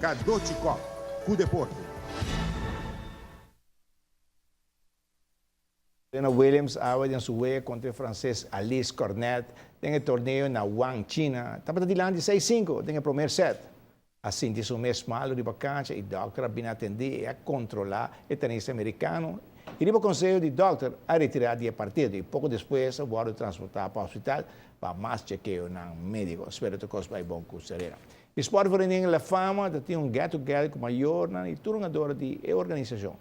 Kadochikov, com Deporte. Serena Williams award en su juego contra el francés Alice Cornet en el torneo na Wang, China. Tapos dilan de 6-5 en el primer set. Assim, de su mês malo de vacância, e Dr. Binatendi a controlar o tenista americano. E o conselho de Dr. a retirar de partido. E pouco depois, o voo transportar para o hospital para mais chequeio no médico. Espero que você vai bom com Serena. O esporte feminino La Fama tem get-together com maior e turnador de organização.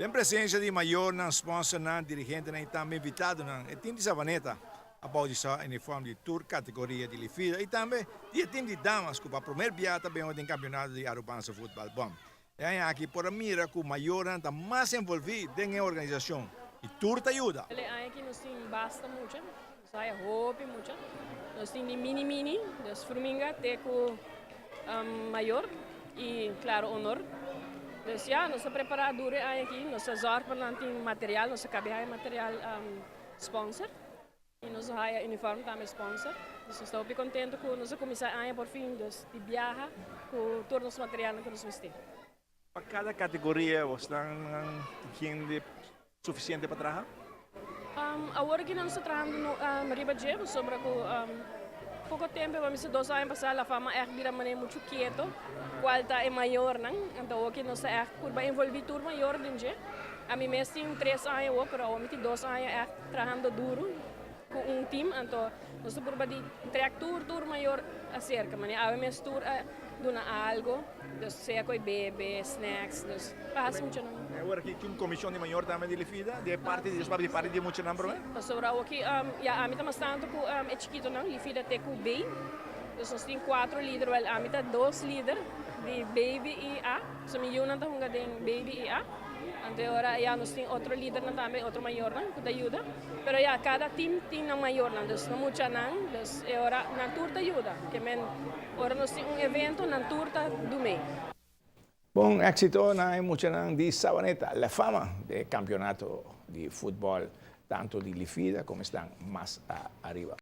A presença de maior na sponsor na dirigente na também invitado na time de Savaneta about essa uniforme de tour categoria de Lifida e também de time de damas que para primeiro biata bem no campeonato de Arubança Futebol Bom. É aqui por a mira que o maior está mais envolvido na organização e tour te ajuda. Ele aqui nos tem basta muito, sai roupa muito, nos tem de mini, das formiga até com maior e claro honor. Dus ja, nossa preparadora aqui, nossa zorpa não tem material, nossa cabeça material sponsor. E nossa uniforme também sponsor. Dus estou bem contente com nossa comissão por fim, dus de viaja com todo nosso material que nós temos. Para cada categoria, você tem gente suficiente para trabalhar? Agora que nós estamos trabalhando no Ribajevo, sobre pouco tempo, vamos dizer, 2 anos passados, a fama é de maneira muito quieta, qual é maior, não? Então, aqui nós é por envolver tudo maior dentro. A mim mesmo tem 3 anos, mas eu tenho 2 anos é trabalhando duro com time, então nós por trazer tudo maior acerca, mas a mim mesmo tudo dona algo, dus seja com bebê, snacks, dus faz muito não. Agora aqui tem uma comissão de maior também de Lifida, de parte de muito não, bro? Sobre aqui, a mim estamos tanto com é chiquito não, Lifida até com bem, dus nós tem 4 líderes, a mim tá 2 líderes de baby e a, so me una tá hunga de baby e a, ante agora já nós tem outro líder também, outro maior não, que ajuda, pero já cada time tem uma maior não, dus não muito não, dus agora na tour te ajuda, que men, agora nós tem evento na tour do mês. Bom éxito na emoção de Savaneta, La Fama de campeonato de fútbol, tanto de Lifida como estão mais arriba.